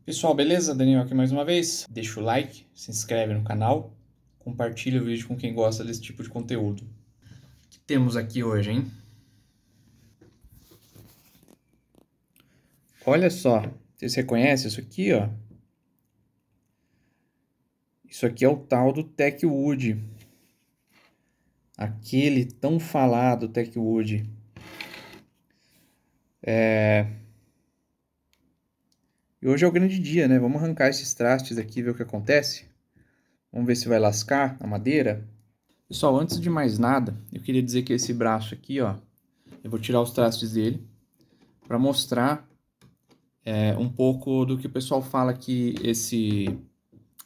Pessoal, beleza? Daniel aqui mais uma vez. Deixa o like, se inscreve no canal, compartilha o vídeo com quem gosta desse tipo de conteúdo. O que temos aqui hoje, hein? Olha só, vocês reconhecem isso aqui, ó? Isso aqui é o tal do Techwood. Aquele tão falado Techwood. E hoje é o grande dia, né? Vamos arrancar esses trastes aqui e ver o que acontece. Vamos ver se vai lascar a madeira. Pessoal, antes de mais nada, eu queria dizer que esse braço aqui, ó, eu vou tirar os trastes dele para mostrar um pouco do que o pessoal fala que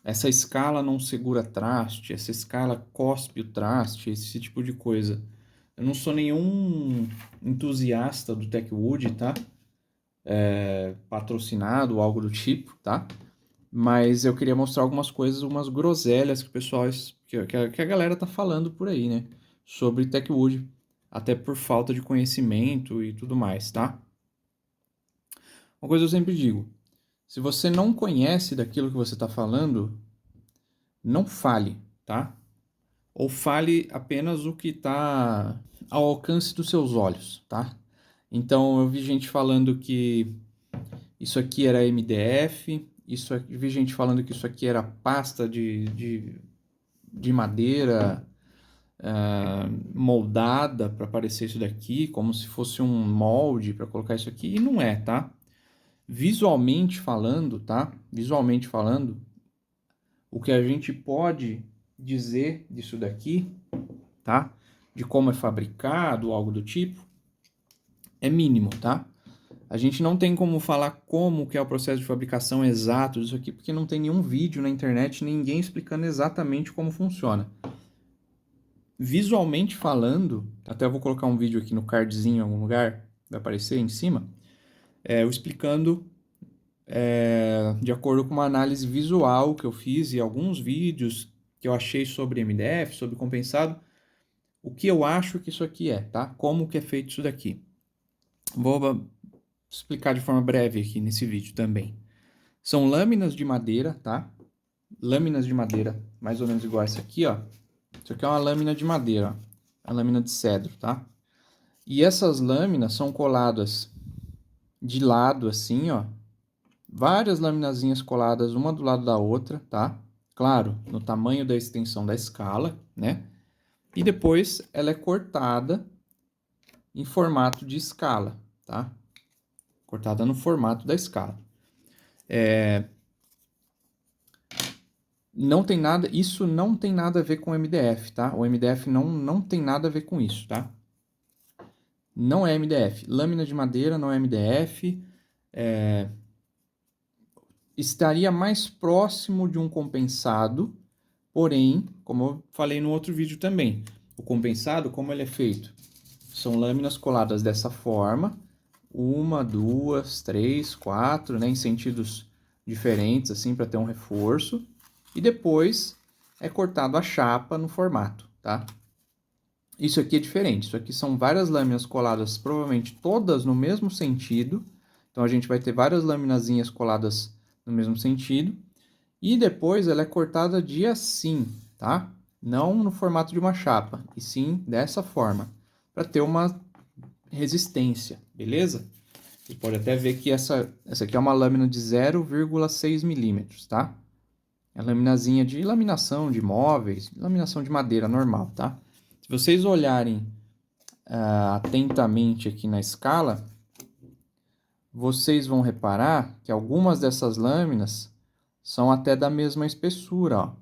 essa escala não segura traste, essa escala cospe o traste, esse tipo de coisa. Eu não sou nenhum entusiasta do Techwood, tá? Patrocinado ou algo do tipo, tá? Mas eu queria mostrar algumas coisas, umas groselhas que o pessoal, que a galera tá falando por aí, né? Sobre Techwood, até por falta de conhecimento e tudo mais, tá? Uma coisa eu sempre digo, se você não conhece daquilo que você está falando, não fale, tá? Ou fale apenas o que está ao alcance dos seus olhos, tá? Então, eu vi gente falando que isso aqui era MDF, vi gente falando que isso aqui era pasta de madeira moldada para parecer isso daqui, como se fosse um molde para colocar isso aqui, e não é, tá? Visualmente falando, tá? Visualmente falando, o que a gente pode dizer disso daqui, tá? De como é fabricado, algo do tipo, é mínimo, tá? A gente não tem como falar como que é o processo de fabricação exato disso aqui, porque não tem nenhum vídeo na internet, ninguém explicando exatamente como funciona. Visualmente falando, até eu vou colocar um vídeo aqui no cardzinho em algum lugar, vai aparecer em cima, eu explicando de acordo com uma análise visual que eu fiz e alguns vídeos que eu achei sobre MDF, sobre compensado, o que eu acho que isso aqui é, tá? Como que é feito isso daqui. Vou explicar de forma breve aqui nesse vídeo também. São lâminas de madeira, tá? Lâminas de madeira, mais ou menos igual essa aqui, ó. Isso aqui é uma lâmina de madeira, ó. A lâmina de cedro, tá? E essas lâminas são coladas de lado, assim, ó. Várias laminazinhas coladas uma do lado da outra, tá? Claro, no tamanho da extensão da escala, né? E depois ela é cortada em formato de escala, tá? Cortada no formato da escala. Não tem nada, isso não tem nada a ver com MDF, tá? O MDF não tem nada a ver com isso, tá? Não é MDF. Lâmina de madeira não é MDF. Estaria mais próximo de um compensado, porém, como eu falei no outro vídeo também, o compensado, como ele é feito? São lâminas coladas dessa forma, uma, duas, três, quatro, né, em sentidos diferentes, assim, para ter um reforço, e depois é cortado a chapa no formato, tá? Isso aqui é diferente, isso aqui são várias lâminas coladas, provavelmente todas no mesmo sentido, então a gente vai ter várias laminazinhas coladas no mesmo sentido, e depois ela é cortada de assim, tá? Não no formato de uma chapa, e sim dessa forma, para ter uma resistência, beleza? Você pode até ver que essa aqui é uma lâmina de 0,6 milímetros, tá? É laminazinha de laminação de móveis, laminação de madeira normal, tá? Se vocês olharem atentamente aqui na escala, vocês vão reparar que algumas dessas lâminas são até da mesma espessura, ó.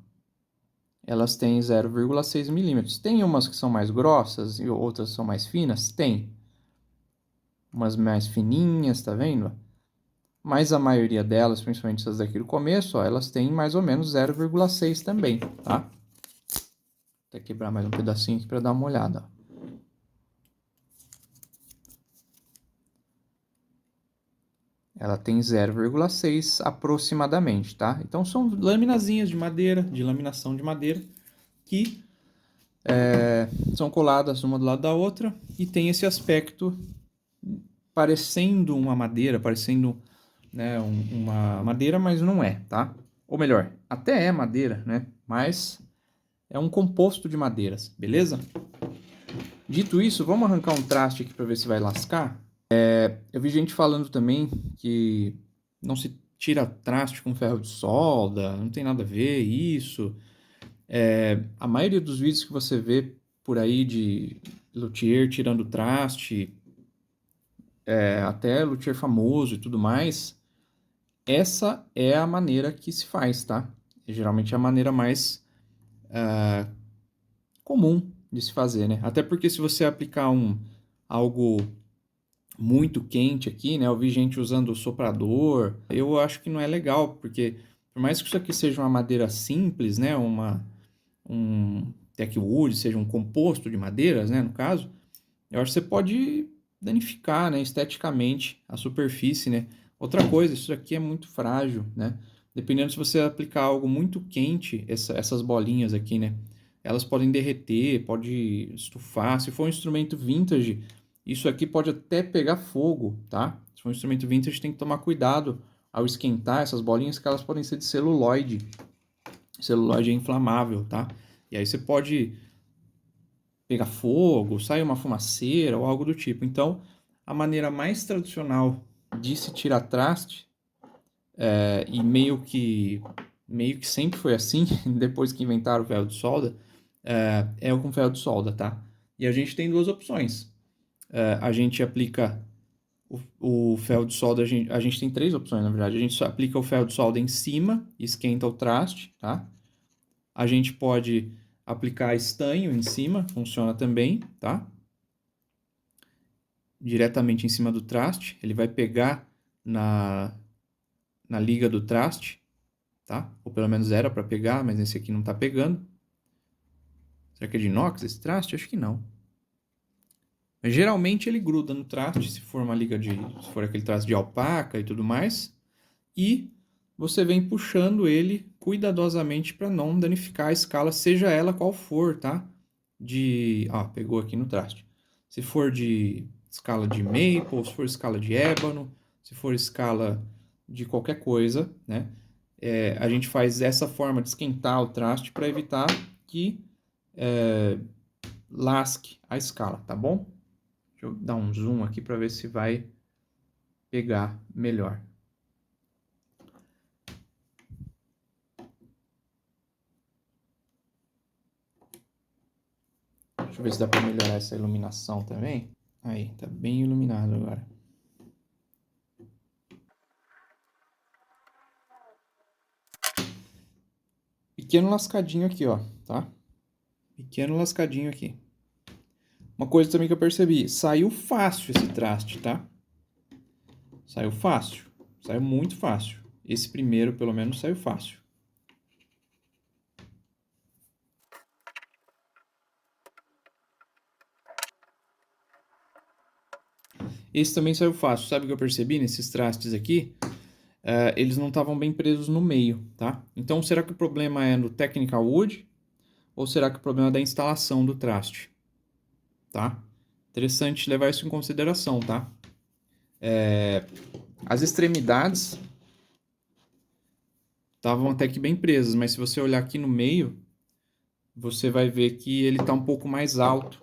Elas têm 0,6 milímetros. Tem umas que são mais grossas e outras são mais finas? Tem. Umas mais fininhas, tá vendo? Mas a maioria delas, principalmente essas daqui do começo, ó, elas têm mais ou menos 0,6 também, tá? Vou até quebrar mais um pedacinho aqui para dar uma olhada, ó. Ela tem 0,6 aproximadamente, tá? Então são laminazinhas de madeira, de laminação de madeira, que são coladas uma do lado da outra e tem esse aspecto parecendo uma madeira, parecendo né, uma madeira, mas não é, tá? Ou melhor, até é madeira, né? Mas é um composto de madeiras, beleza? Dito isso, vamos arrancar um traste aqui para ver se vai lascar. Eu vi gente falando também que não se tira traste com ferro de solda, não tem nada a ver isso. A maioria dos vídeos que você vê por aí de luthier tirando traste, até luthier famoso e tudo mais, essa é a maneira que se faz, tá? Geralmente é a maneira mais comum de se fazer, né? Até porque se você aplicar algo muito quente aqui, né? Eu vi gente usando soprador. Eu acho que não é legal, porque por mais que isso aqui seja uma madeira simples, né? Um teakwood, seja um composto de madeiras, né? No caso, eu acho que você pode danificar, né? Esteticamente a superfície, né? Outra coisa, isso aqui é muito frágil, né? Dependendo se você aplicar algo muito quente, essas bolinhas aqui, né? Elas podem derreter, pode estufar. Se for um instrumento vintage, isso aqui pode até pegar fogo, tá? Se for um instrumento vintage, tem que tomar cuidado ao esquentar essas bolinhas, que elas podem ser de celuloide. Celuloide é inflamável, tá? E aí você pode pegar fogo, sair uma fumaceira ou algo do tipo. Então, a maneira mais tradicional de se tirar traste, e meio que sempre foi assim, depois que inventaram o ferro de solda, é o com ferro de solda, tá? E a gente tem duas opções. A gente aplica o ferro de solda, a gente tem três opções, na verdade. A gente só aplica o ferro de solda em cima, esquenta o traste, tá? A gente pode aplicar estanho em cima, funciona também, tá? Diretamente em cima do traste, ele vai pegar na liga do traste, tá? Ou pelo menos era para pegar, mas esse aqui não tá pegando. Será que é de inox esse traste? Acho que não. Mas geralmente ele gruda no traste, se for se for aquele traste de alpaca e tudo mais, e você vem puxando ele cuidadosamente para não danificar a escala, seja ela qual for, tá? Pegou aqui no traste. Se for de escala de maple, se for escala de ébano, se for escala de qualquer coisa, né? A gente faz essa forma de esquentar o traste para evitar que lasque a escala, tá bom? Deixa eu dar um zoom aqui para ver se vai pegar melhor. Deixa eu ver se dá para melhorar essa iluminação também. Aí, tá bem iluminado agora. Pequeno lascadinho aqui, ó, tá? Pequeno lascadinho aqui. Uma coisa também que eu percebi, saiu fácil esse traste, tá? Saiu fácil, saiu muito fácil. Esse primeiro, pelo menos, saiu fácil. Esse também saiu fácil. Sabe o que eu percebi nesses trastes aqui? Eles não estavam bem presos no meio, tá? Então, será que o problema é no Technical Wood? Ou será que o problema é da instalação do traste? Tá? Interessante levar isso em consideração, tá? As extremidades estavam até que bem presas, mas se você olhar aqui no meio, você vai ver que ele está um pouco mais alto.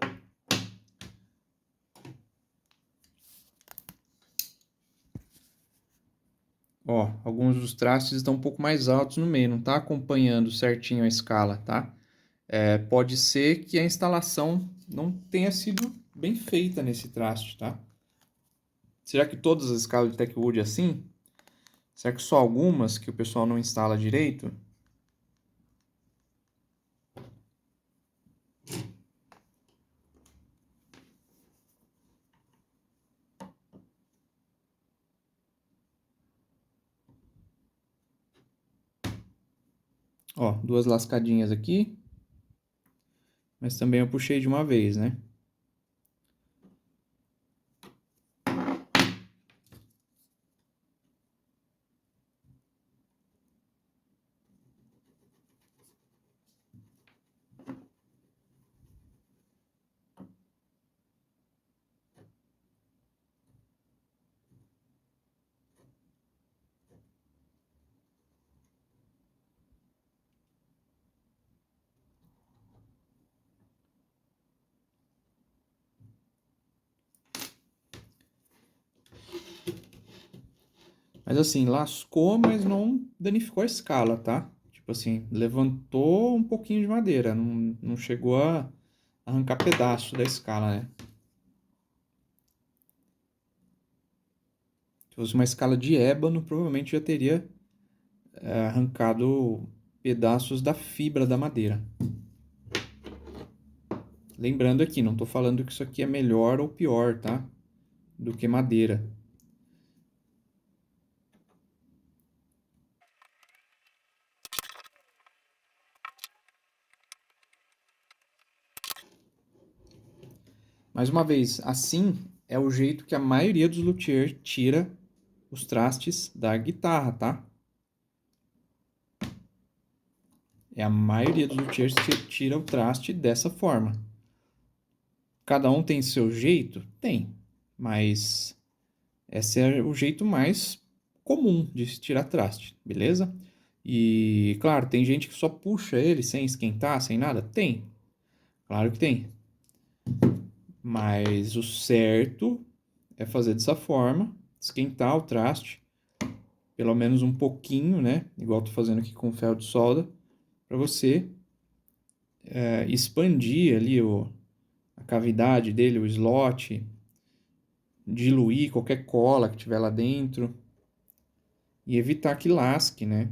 Ó, alguns dos trastes estão um pouco mais altos no meio, não está acompanhando certinho a escala, tá? Pode ser que a instalação não tenha sido bem feita nesse traste, tá? Será que todas as escalas de Techwood é assim? Será que só algumas que o pessoal não instala direito? Ó, duas lascadinhas aqui, mas também eu puxei de uma vez, né? Mas assim, lascou, mas não danificou a escala, tá? Tipo assim, levantou um pouquinho de madeira, não chegou a arrancar pedaço da escala, né? Se fosse uma escala de ébano, provavelmente já teria arrancado pedaços da fibra da madeira. Lembrando aqui, não estou falando que isso aqui é melhor ou pior, tá? Do que madeira. Mais uma vez, assim é o jeito que a maioria dos luthiers tira os trastes da guitarra, tá? É a maioria dos luthiers que tira o traste dessa forma. Cada um tem seu jeito? Tem, mas esse é o jeito mais comum de se tirar traste, beleza? E, claro, tem gente que só puxa ele sem esquentar, sem nada? Tem, claro que tem. Mas o certo é fazer dessa forma, esquentar o traste, pelo menos um pouquinho, né? Igual tô fazendo aqui com ferro de solda, para você expandir ali a cavidade dele, o slot, diluir qualquer cola que tiver lá dentro e evitar que lasque, né?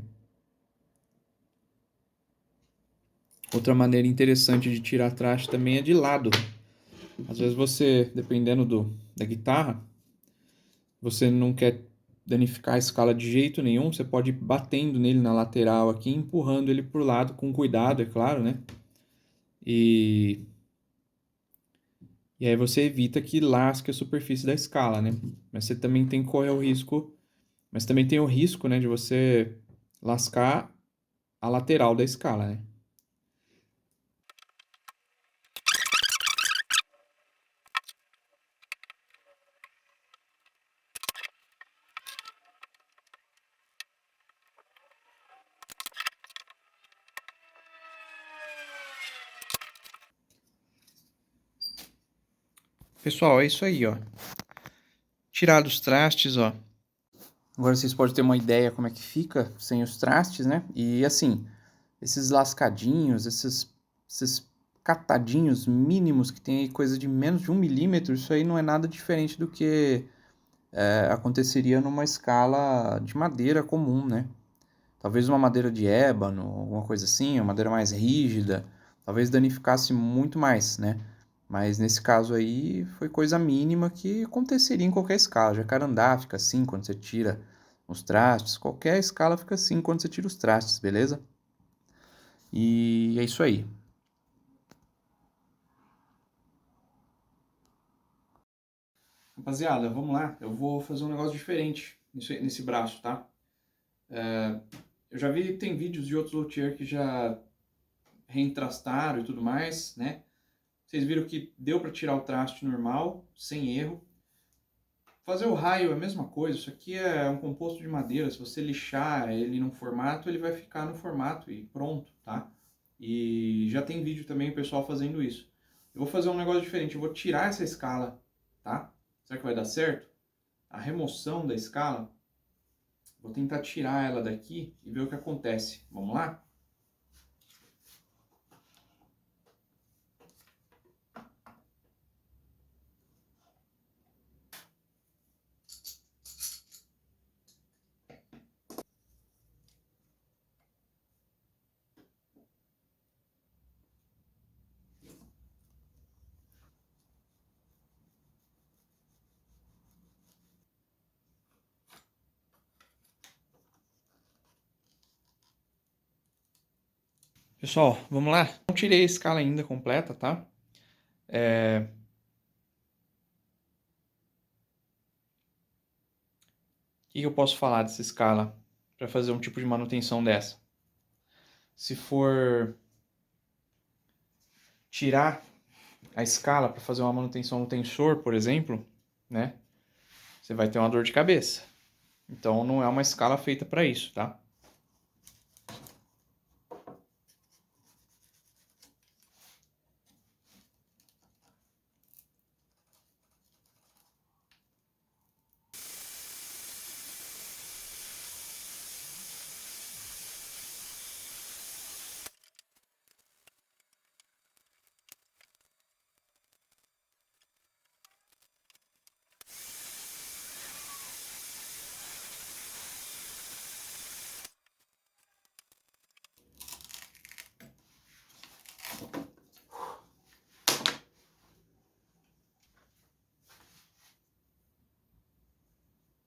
Outra maneira interessante de tirar traste também é de lado. Às vezes você, dependendo da guitarra, você não quer danificar a escala de jeito nenhum, você pode ir batendo nele na lateral aqui, empurrando ele pro lado com cuidado, é claro, né? E, e aí você evita que lasque a superfície da escala, né? Mas você também tem que correr o risco, mas também tem o risco, né, de você lascar a lateral da escala, né? Pessoal, é isso aí, ó. Tirar os trastes, ó. Agora vocês podem ter uma ideia como é que fica sem os trastes, né? E assim, esses lascadinhos, esses catadinhos mínimos que tem aí coisa de menos de 1 milímetro, isso aí não é nada diferente do que aconteceria numa escala de madeira comum, né? Talvez uma madeira de ébano, alguma coisa assim, uma madeira mais rígida, talvez danificasse muito mais, né? Mas nesse caso aí foi coisa mínima que aconteceria em qualquer escala. Jacarandá fica assim quando você tira os trastes, qualquer escala fica assim quando você tira os trastes, beleza? E é isso aí. Rapaziada, vamos lá. Eu vou fazer um negócio diferente nesse braço, tá? Eu já vi, tem vídeos de outros luthier que já reentrastaram e tudo mais, né? Vocês viram que deu para tirar o traste normal, sem erro. Fazer o raio é a mesma coisa, isso aqui é um composto de madeira, se você lixar ele num formato, ele vai ficar no formato e pronto, tá? E já tem vídeo também o pessoal fazendo isso. Eu vou fazer um negócio diferente, eu vou tirar essa escala, tá? Será que vai dar certo? A remoção da escala, vou tentar tirar ela daqui e ver o que acontece. Vamos lá? Pessoal, vamos lá? Não tirei a escala ainda completa, tá? O que eu posso falar dessa escala para fazer um tipo de manutenção dessa? Se for tirar a escala para fazer uma manutenção no tensor, por exemplo, né? Você vai ter uma dor de cabeça. Então não é uma escala feita para isso, tá?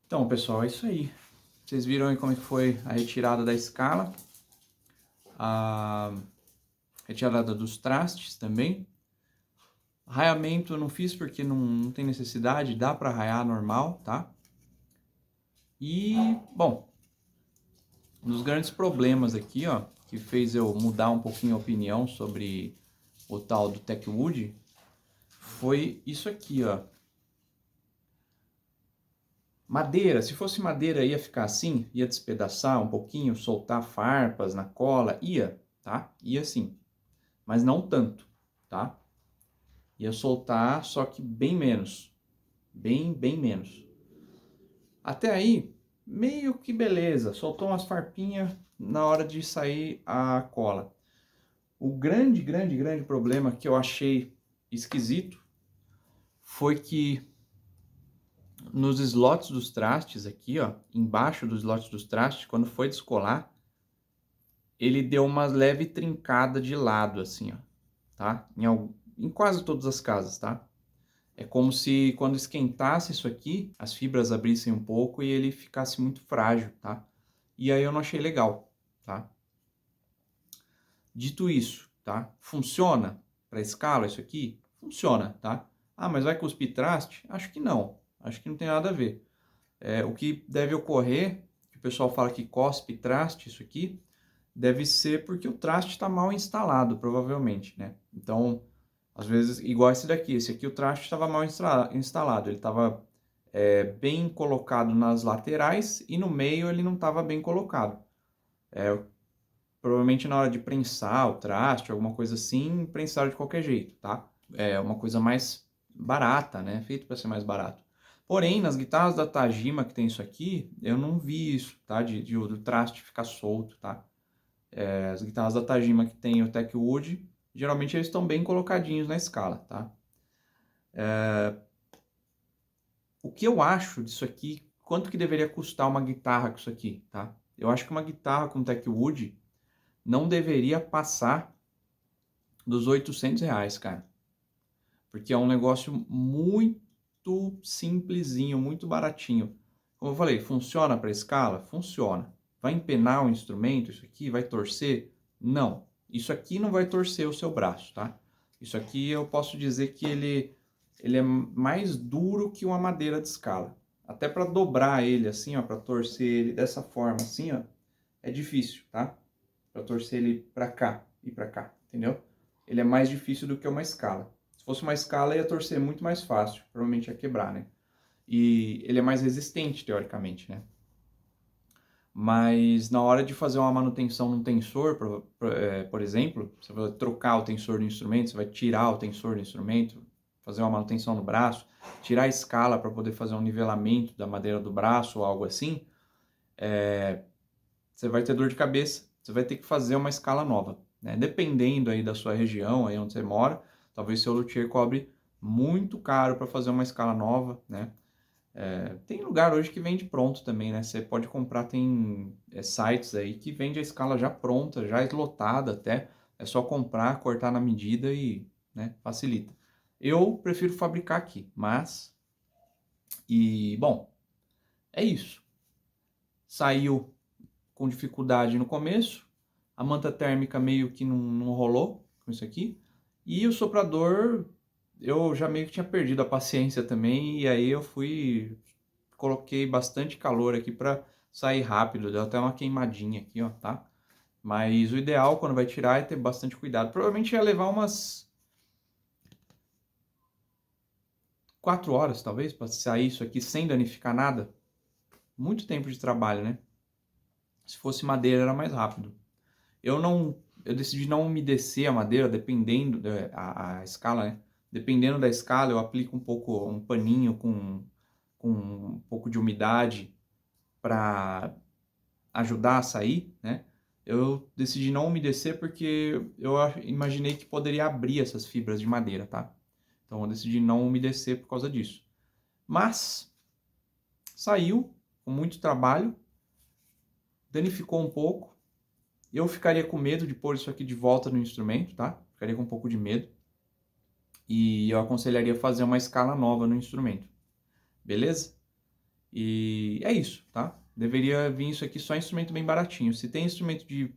Então, pessoal, é isso aí. Vocês viram aí como é que foi a retirada da escala, a retirada dos trastes também. Raiamento eu não fiz porque não tem necessidade, dá para raiar normal, tá? E, bom, um dos grandes problemas aqui, ó, que fez eu mudar um pouquinho a opinião sobre o tal do Techwood, foi isso aqui, ó. Madeira, se fosse madeira ia ficar assim, ia despedaçar um pouquinho, soltar farpas na cola, ia, tá? Ia sim, mas não tanto, tá? Ia soltar, só que bem menos, bem menos. Até aí, meio que beleza, soltou umas farpinhas na hora de sair a cola. O grande problema que eu achei esquisito foi que nos slots dos trastes aqui, ó, embaixo dos slots dos trastes, quando foi descolar, ele deu uma leve trincada de lado, assim, ó, tá? Em quase todas as casas, tá? É como se quando esquentasse isso aqui, as fibras abrissem um pouco e ele ficasse muito frágil, tá? E aí eu não achei legal, tá? Dito isso, tá? Funciona para escala isso aqui? Funciona, tá? Ah, mas vai cuspir traste? Acho que não. Acho que não tem nada a ver. O que deve ocorrer, que o pessoal fala que cospe traste, isso aqui, deve ser porque o traste está mal instalado, provavelmente, né? Então, às vezes, igual esse aqui o traste estava mal instalado, ele estava bem colocado nas laterais e no meio ele não estava bem colocado. Provavelmente na hora de prensar o traste, alguma coisa assim, prensaram de qualquer jeito, tá? É uma coisa mais barata, né? Feito para ser mais barato. Porém, nas guitarras da Tajima que tem isso aqui, eu não vi isso, tá? Do traste ficar solto, tá? As guitarras da Tajima que tem o Techwood, geralmente eles estão bem colocadinhos na escala, tá? O que eu acho disso aqui, quanto que deveria custar uma guitarra com isso aqui, tá? Eu acho que uma guitarra com Techwood não deveria passar dos R$ 800, cara. Porque é um negócio muito simplesinho, muito baratinho. Como eu falei, funciona para escala? Funciona. Vai empenar o instrumento, isso aqui? Vai torcer? Não. Isso aqui não vai torcer o seu braço, tá? Isso aqui eu posso dizer que ele é mais duro que uma madeira de escala. Até para dobrar ele assim, ó, para torcer ele dessa forma assim, ó, é difícil, tá? Para torcer ele para cá e para cá, entendeu? Ele é mais difícil do que uma escala. Se fosse uma escala, ia torcer muito mais fácil, provavelmente ia quebrar, né? E ele é mais resistente, teoricamente, né? Mas na hora de fazer uma manutenção num tensor, por exemplo, você vai trocar o tensor do instrumento, você vai tirar o tensor do instrumento, fazer uma manutenção no braço, tirar a escala para poder fazer um nivelamento da madeira do braço ou algo assim, você vai ter dor de cabeça, você vai ter que fazer uma escala nova, né? Dependendo aí da sua região, aí onde você mora, talvez seu luthier cobre muito caro para fazer uma escala nova, né? Tem lugar hoje que vende pronto também, né? Você pode comprar, tem sites aí que vende a escala já pronta, já eslotada até. É só comprar, cortar na medida e, né, facilita. Eu prefiro fabricar aqui, mas... E, bom, é isso. Saiu com dificuldade no começo, a manta térmica meio que não rolou com isso aqui, e o soprador eu já meio que tinha perdido a paciência também, e aí eu coloquei bastante calor aqui para sair rápido, deu até uma queimadinha aqui, ó, tá? Mas o ideal quando vai tirar é ter bastante cuidado. Provavelmente ia levar umas 4 horas, talvez, para sair isso aqui sem danificar nada. Muito tempo de trabalho, né? Se fosse madeira era mais rápido. Eu decidi não umedecer a madeira, dependendo a escala, né? Dependendo da escala, eu aplico um paninho com um pouco de umidade para ajudar a sair, né? Eu decidi não umedecer porque eu imaginei que poderia abrir essas fibras de madeira, tá? Então eu decidi não umedecer por causa disso. Mas saiu com muito trabalho, danificou um pouco. Eu ficaria com medo de pôr isso aqui de volta no instrumento, tá? Ficaria com um pouco de medo. E eu aconselharia fazer uma escala nova no instrumento. Beleza? E é isso, tá? Deveria vir isso aqui só instrumento bem baratinho. Se tem instrumento de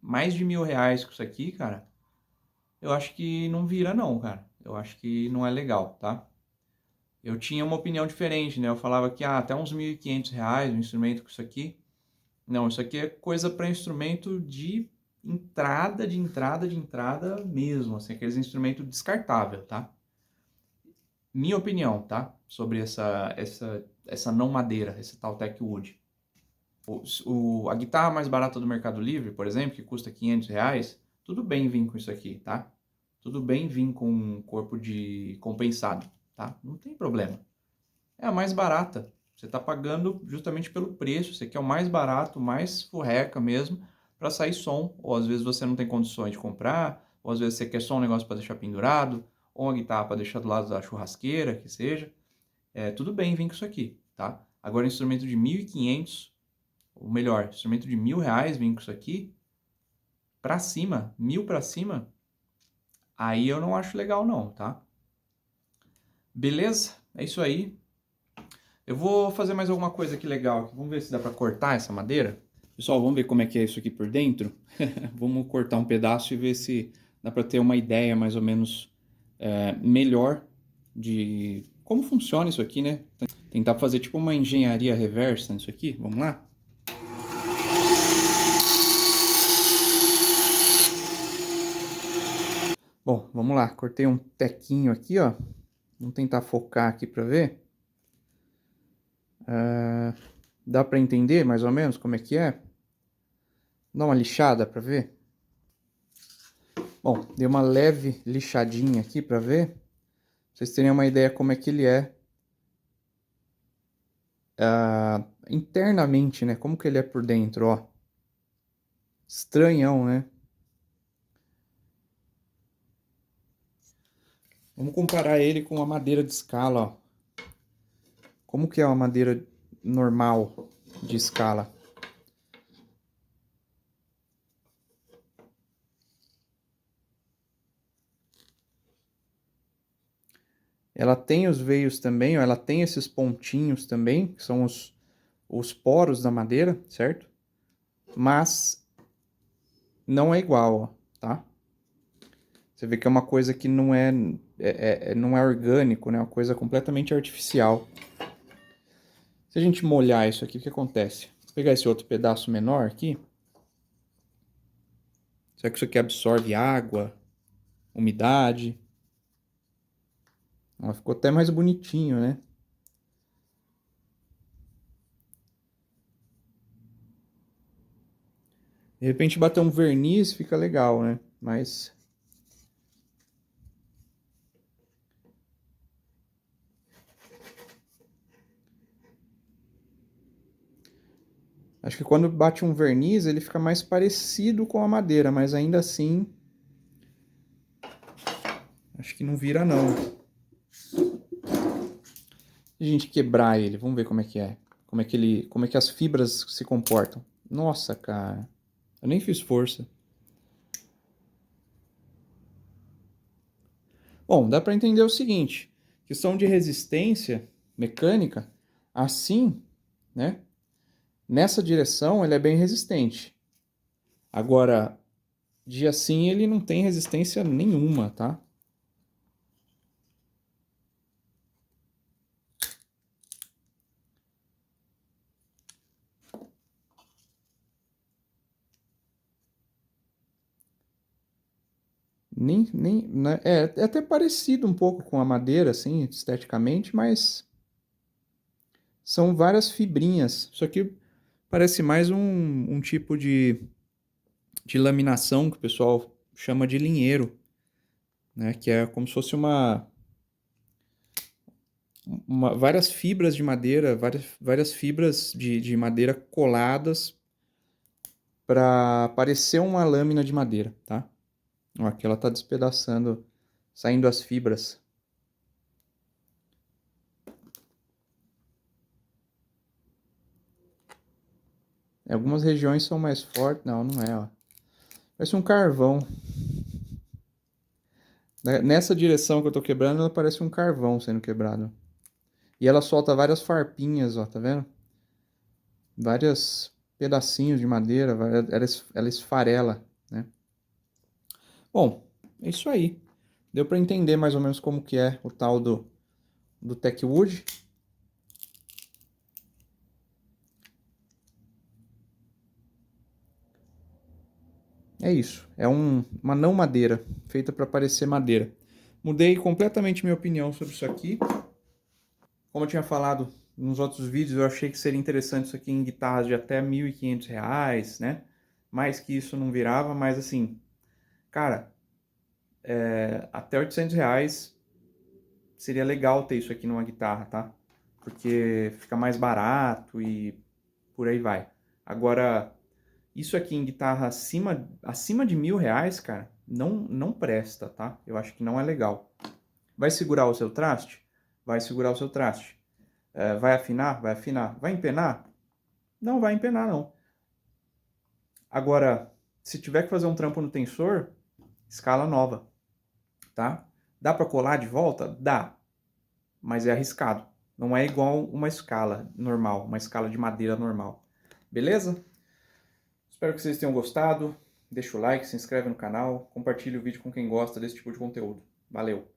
mais de R$ 1.000 com isso aqui, cara, eu acho que não vira não, cara. Eu acho que não é legal, tá? Eu tinha uma opinião diferente, né? Eu falava que até uns R$ 1.500 um instrumento com isso aqui. Não, isso aqui é coisa para instrumento de entrada, de entrada, de entrada mesmo, assim, aqueles instrumentos descartável, tá? Minha opinião, tá? Sobre essa não madeira, esse tal Techwood. A guitarra mais barata do Mercado Livre, por exemplo, que custa R$ 500, tudo bem vir com isso aqui, tá? Tudo bem vir com um corpo de compensado, tá? Não tem problema. É a mais barata. Você está pagando justamente pelo preço. Você quer o mais barato, o mais furreca mesmo, para sair som. Ou às vezes você não tem condições de comprar, ou às vezes você quer só um negócio para deixar pendurado, ou uma guitarra para deixar do lado da churrasqueira, que seja. Tudo bem vir com isso aqui, tá? Agora, instrumento de 1.500, ou melhor, instrumento de R$ 1.000 vir com isso aqui, para cima, 1.000 para cima, aí eu não acho legal não, tá? Beleza? É isso aí. Eu vou fazer mais alguma coisa aqui legal. Vamos ver se dá para cortar essa madeira. Pessoal, vamos ver como é que é isso aqui por dentro. Vamos cortar um pedaço e ver se dá para ter uma ideia mais ou menos melhor de como funciona isso aqui, né? Tentar fazer tipo uma engenharia reversa nisso aqui. Vamos lá? Bom, vamos lá. Cortei um tequinho aqui, ó. Vamos tentar focar aqui para ver. Dá para entender mais ou menos como é que é? Dá uma lixada para ver. Bom, dei uma leve lixadinha aqui para ver. Pra vocês terem uma ideia como é que ele é internamente, né? Como que ele é por dentro, ó. Estranhão, né? Vamos comparar ele com a madeira de escala, ó. Como que é uma madeira normal de escala? Ela tem os veios também, ó. Ela tem esses pontinhos também, que são os poros da madeira, certo? Mas não é igual, ó, tá? Você vê que é uma coisa que não é orgânico, né? É uma coisa completamente artificial. Se a gente molhar isso aqui, o que acontece? Vou pegar esse outro pedaço menor aqui. Será que isso aqui absorve água, umidade? Ó, ficou até mais bonitinho, né? De repente bater um verniz fica legal, né? Mas acho que quando bate um verniz ele fica mais parecido com a madeira, mas ainda assim acho que não vira não. Se a gente quebrar ele, vamos ver como é que é. Como é que as fibras se comportam. Nossa, cara. Eu nem fiz força. Bom, dá para entender o seguinte: questão de resistência mecânica, assim, né? Nessa direção ele é bem resistente. Agora, de assim ele não tem resistência nenhuma, tá? Né? É até parecido um pouco com a madeira, assim, esteticamente, mas são várias fibrinhas. Isso aqui parece mais um tipo de laminação que o pessoal chama de linheiro, né? Que é como se fosse várias fibras de madeira, várias fibras de madeira coladas para parecer uma lâmina de madeira, tá? Ó, aqui ela tá despedaçando, saindo as fibras. Algumas regiões são mais fortes. Não, não é, ó. Parece um carvão. Nessa direção que eu tô quebrando, ela parece um carvão sendo quebrado. E ela solta várias farpinhas, ó, tá vendo? Vários pedacinhos de madeira, ela esfarela, né? Bom, é isso aí. Deu para entender mais ou menos como que é o tal do Techwood. É isso. É uma não madeira, feita para parecer madeira. Mudei completamente minha opinião sobre isso aqui. Como eu tinha falado nos outros vídeos, eu achei que seria interessante isso aqui em guitarras de até R$ 1.500, né? Mais que isso não virava, mas assim, cara, até R$ 800 seria legal ter isso aqui numa guitarra, tá? Porque fica mais barato e por aí vai. Agora, isso aqui em guitarra acima de R$ 1.000, cara, não presta, tá? Eu acho que não é legal. Vai segurar o seu traste? Vai segurar o seu traste. Vai afinar? Vai afinar. Vai empenar? Não vai empenar, não. Agora, se tiver que fazer um trampo no tensor, escala nova, tá? Dá para colar de volta? Dá, mas é arriscado. Não é igual uma escala normal, uma escala de madeira normal. Beleza? Espero que vocês tenham gostado. Deixa o like, se inscreve no canal, compartilhe o vídeo com quem gosta desse tipo de conteúdo. Valeu!